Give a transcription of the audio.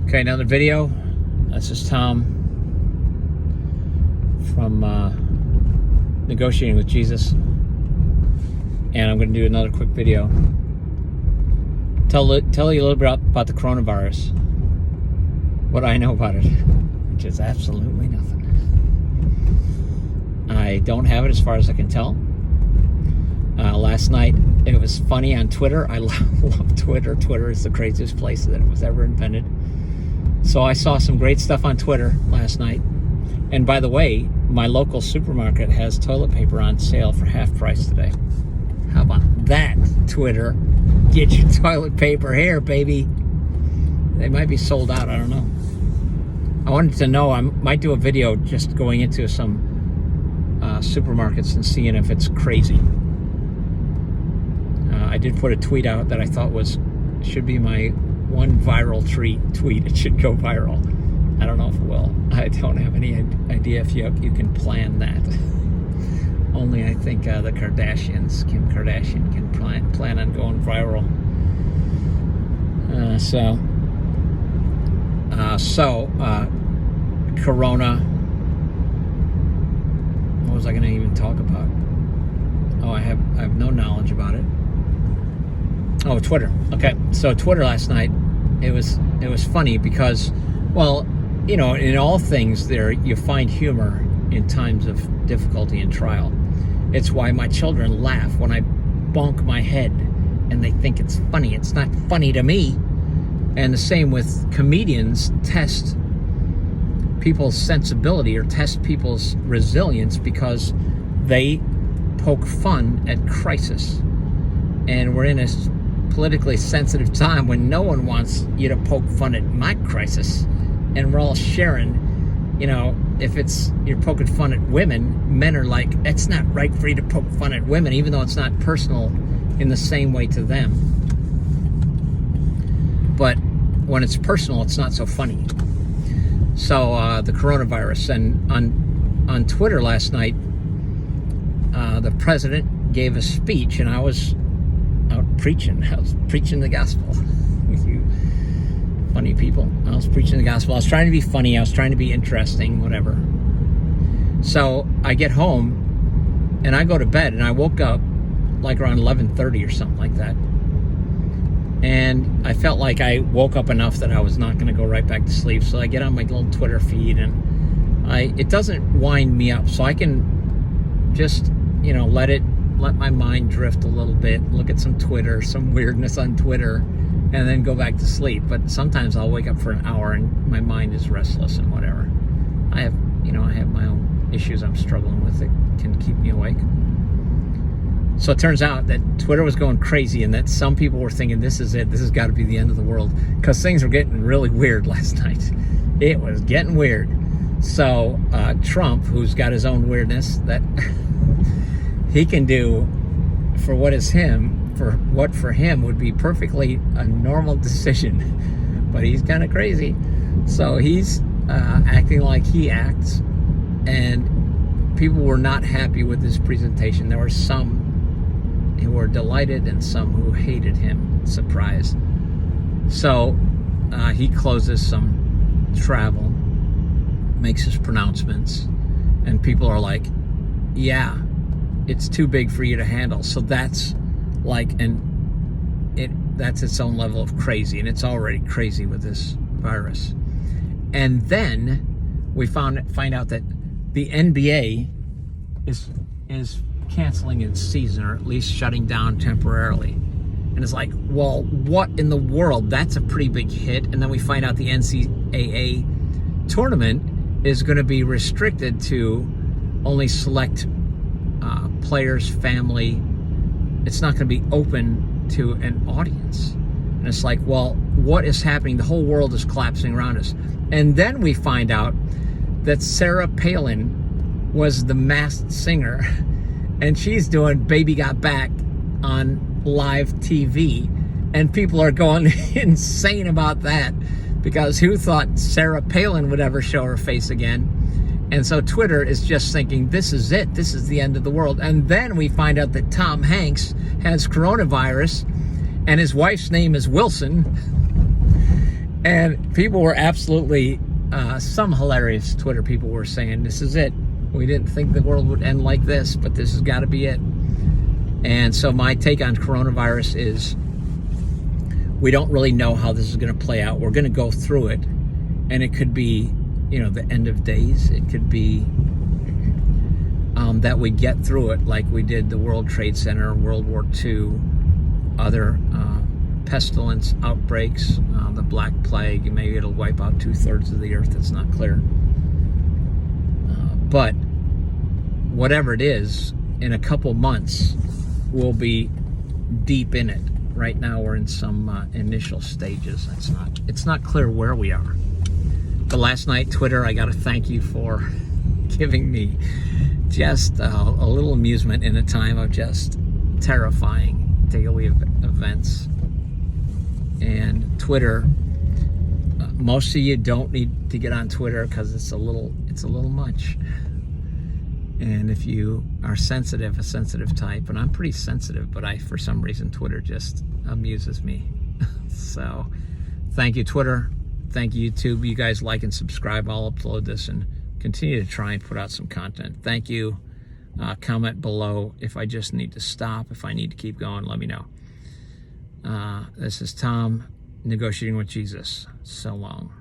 Okay, another video. This is Tom from Negotiating with Jesus, and I'm going to do another quick video. Tell you a little bit about the coronavirus, what I know about it, which is absolutely nothing. I don't have it as far as I can tell. Last night, it was funny on Twitter. I love Twitter. Twitter is the craziest place that was ever invented. So I saw some great stuff on Twitter last night. And by the way, my local supermarket has toilet paper on sale for half price today. How about that, Twitter? Get your toilet paper here, baby. They might be sold out, I don't know. I wanted to know, I might do a video just going into some supermarkets and seeing if it's crazy. I did put a tweet out that I thought should be my one viral tweet. It should go viral. I don't know if it will. I don't have any idea if you can plan that. Only I think the Kardashians, Kim Kardashian, can plan on going viral. Corona. What was I going to even talk about? Oh, I have no knowledge about it. Oh, Twitter. Okay, so Twitter last night, it was funny because, well, you know, in all things there, you find humor in times of difficulty and trial. It's why my children laugh when I bonk my head and they think it's funny. It's not funny to me. And the same with comedians test people's sensibility or test people's resilience because they poke fun at crisis. And we're in a politically sensitive time when no one wants you to poke fun at my crisis, and we're all sharing. You know, if you're poking fun at women, men are like, it's not right for you to poke fun at women, even though it's not personal in the same way to them. But when it's personal, it's not so funny. So the coronavirus, and on Twitter last night, the president gave a speech, and I was out preaching. I was preaching the gospel. You funny people. I was preaching the gospel. I was trying to be funny. I was trying to be interesting, whatever. So I get home and I go to bed, and I woke up like around 11:30 or something like that. And I felt like I woke up enough that I was not going to go right back to sleep. So I get on my little Twitter feed, and it doesn't wind me up. So I can just, you know, let my mind drift a little bit, look at some Twitter, some weirdness on Twitter, and then go back to sleep. But sometimes I'll wake up for an hour and my mind is restless and whatever. I have my own issues I'm struggling with that can keep me awake. So it turns out that Twitter was going crazy, and that some people were thinking, this is it, this has got to be the end of the world, because things were getting really weird last night. It was getting weird. So Trump, who's got his own weirdness that he can do for what is him, for what for him would be perfectly a normal decision, but he's kind of crazy. So he's acting like he acts, and people were not happy with his presentation. There were some who were delighted and some who hated him. Surprise. So he closes some travel, makes his pronouncements, and people are like, yeah, it's too big for you to handle. So that's like that's its own level of crazy, and it's already crazy with this virus. And then we find out that the NBA is canceling its season, or at least shutting down temporarily. And it's like, well, what in the world? That's a pretty big hit. And then we find out the NCAA tournament is going to be restricted to only select players, family. It's not going to be open to an audience. And it's like, well, what is happening? The whole world is collapsing around us. And then we find out that Sarah Palin was the Masked Singer, and she's doing Baby Got Back on live TV, and people are going insane about that, because who thought Sarah Palin would ever show her face again? And so Twitter is just thinking, this is it. This is the end of the world. And then we find out that Tom Hanks has coronavirus, and his wife's name is Wilson. And people were absolutely, some hilarious Twitter people were saying, this is it. We didn't think the world would end like this, but this has got to be it. And so my take on coronavirus is we don't really know how this is going to play out. We're going to go through it, and it could be, the end of days. It could be that we get through it like we did the World Trade Center, World War II, other pestilence outbreaks, the Black Plague. Maybe it'll wipe out 2/3 of the earth. It's not clear. But whatever it is, in a couple months, we'll be deep in it. Right now, we're in some initial stages. It's not clear where we are. But last night, Twitter, I got to thank you for giving me just a little amusement in a time of just terrifying daily events. And Twitter, most of you don't need to get on Twitter because it's a little much. And if you are a sensitive type, and I'm pretty sensitive, but for some reason, Twitter just amuses me. So thank you, Twitter. Thank you, YouTube. You guys like and subscribe. I'll upload this and continue to try and put out some content. Thank you. Comment below if I just need to stop. If I need to keep going, let me know. This is Tom, Negotiating with Jesus. So long.